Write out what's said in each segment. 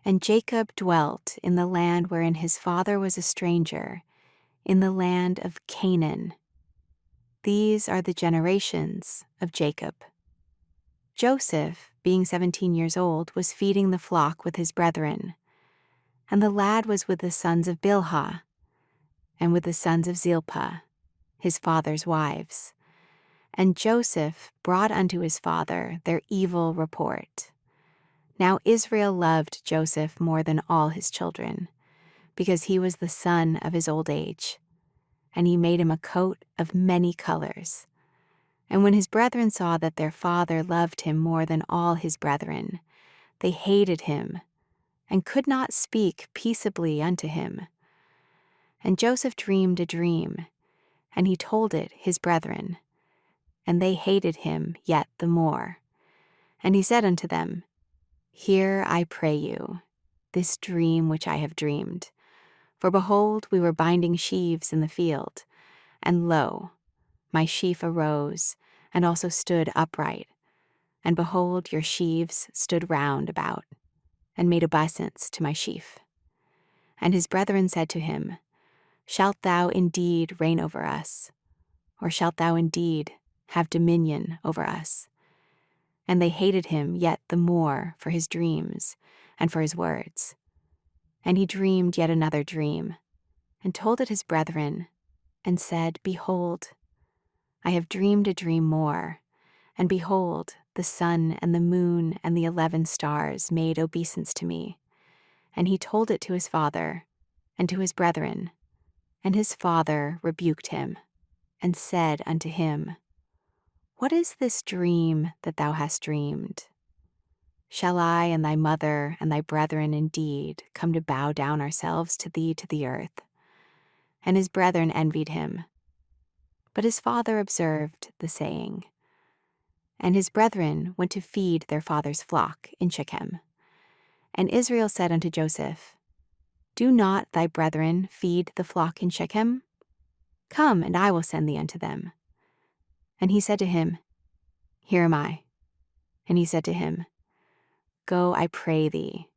And Jacob dwelt in the land wherein his father was a stranger, in the land of Canaan. These are the generations of Jacob. Joseph, being 17 years old, was feeding the flock with his brethren. And the lad was with the sons of Bilhah, and with the sons of Zilpah, his father's wives. And Joseph brought unto his father their evil report. Now Israel loved Joseph more than all his children, because he was the son of his old age. And he made him a coat of many colors. And when his brethren saw that their father loved him more than all his brethren, they hated him, and could not speak peaceably unto him. And Joseph dreamed a dream, and he told it his brethren, and they hated him yet the more. And he said unto them, Hear, I pray you, this dream which I have dreamed. For behold, we were binding sheaves in the field, and lo, my sheaf arose, and also stood upright. And behold, your sheaves stood round about, and made obeisance to my sheaf. And his brethren said to him, Shalt thou indeed reign over us? Or shalt thou indeed have dominion over us? And they hated him yet the more for his dreams and for his words. And he dreamed yet another dream, and told it his brethren, and said, Behold, I have dreamed a dream more, and behold, the sun and the moon and the 11 stars made obeisance to me. And he told it to his father and to his brethren, and his father rebuked him, and said unto him, What is this dream that thou hast dreamed? Shall I and thy mother and thy brethren indeed come to bow down ourselves to thee to the earth? And his brethren envied him. But his father observed the saying. And his brethren went to feed their father's flock in Shechem. And Israel said unto Joseph, Do not thy brethren feed the flock in Shechem? Come, and I will send thee unto them. And he said to him, Here am I. And he said to him, Go, I pray thee,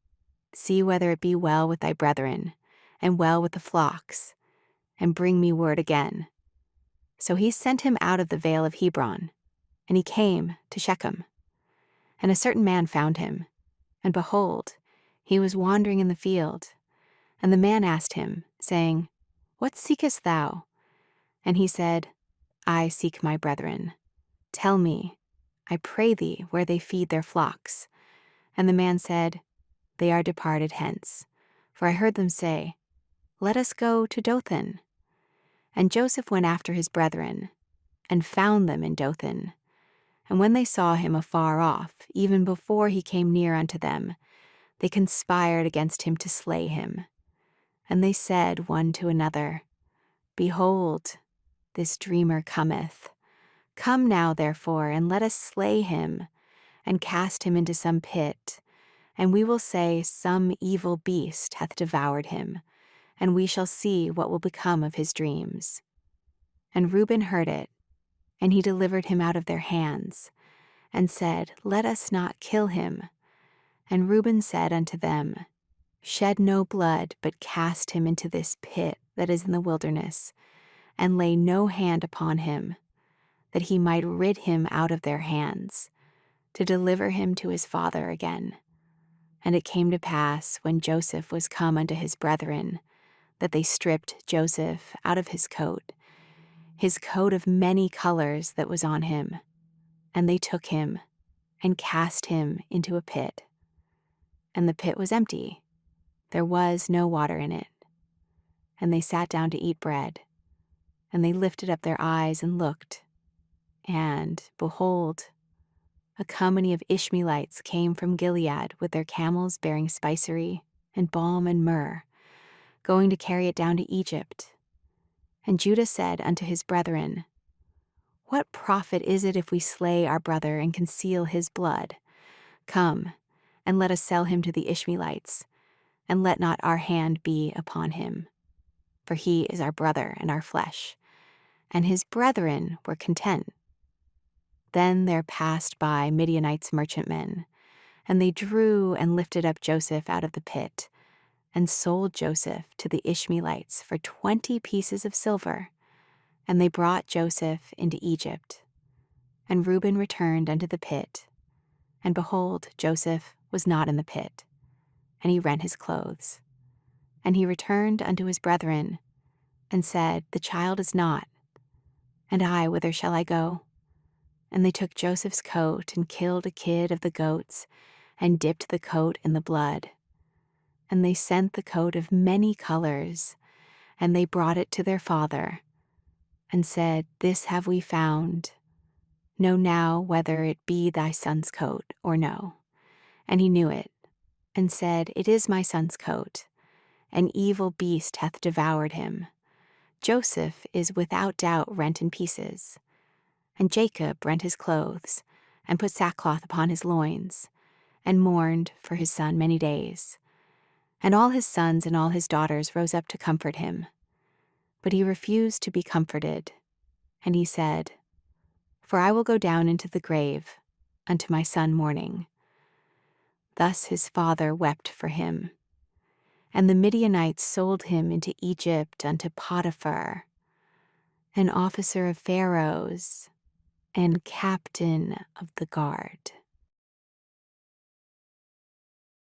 see whether it be well with thy brethren, and well with the flocks, and bring me word again. So he sent him out of the vale of Hebron, and he came to Shechem. And a certain man found him, and behold, he was wandering in the field. And the man asked him, saying, What seekest thou? And he said, I seek my brethren. Tell me, I pray thee, where they feed their flocks. And the man said, They are departed hence, for I heard them say, Let us go to Dothan. And Joseph went after his brethren, and found them in Dothan. And when they saw him afar off, even before he came near unto them, they conspired against him to slay him. And they said one to another, Behold, this dreamer cometh. Come now, therefore, and let us slay him, and cast him into some pit, and we will say some evil beast hath devoured him, and we shall see what will become of his dreams. And Reuben heard it, and he delivered him out of their hands, and said, Let us not kill him. And Reuben said unto them, Shed no blood, but cast him into this pit that is in the wilderness, and lay no hand upon him, that he might rid him out of their hands, to deliver him to his father again. And it came to pass, when Joseph was come unto his brethren, that they stripped Joseph out of his coat of many colors that was on him, and they took him, and cast him into a pit. And the pit was empty, there was no water in it. And they sat down to eat bread, and they lifted up their eyes and looked, and, behold, a company of Ishmaelites came from Gilead with their camels bearing spicery and balm and myrrh, going to carry it down to Egypt. And Judah said unto his brethren, What profit is it if we slay our brother and conceal his blood? Come, and let us sell him to the Ishmaelites, and let not our hand be upon him. For he is our brother and our flesh. And his brethren were content. Then there passed by Midianites merchantmen, And they drew and lifted up Joseph out of the pit, and sold Joseph to the Ishmaelites for 20 pieces of silver. And they brought Joseph into Egypt. And Reuben returned unto the pit, and behold, Joseph was not in the pit. And he rent his clothes. And he returned unto his brethren, and said, The child is not. And I, whither shall I go? And they took Joseph's coat, and killed a kid of the goats, and dipped the coat in the blood. And they sent the coat of many colors, and they brought it to their father, and said, This have we found. Know now whether it be thy son's coat or no. And he knew it, and said, It is my son's coat. An evil beast hath devoured him. Joseph is without doubt rent in pieces. And Jacob rent his clothes, and put sackcloth upon his loins, and mourned for his son many days. And all his sons and all his daughters rose up to comfort him. But he refused to be comforted. And he said, For I will go down into the grave unto my son mourning. Thus his father wept for him. And the Midianites sold him into Egypt unto Potiphar, an officer of Pharaoh's, and captain of the guard.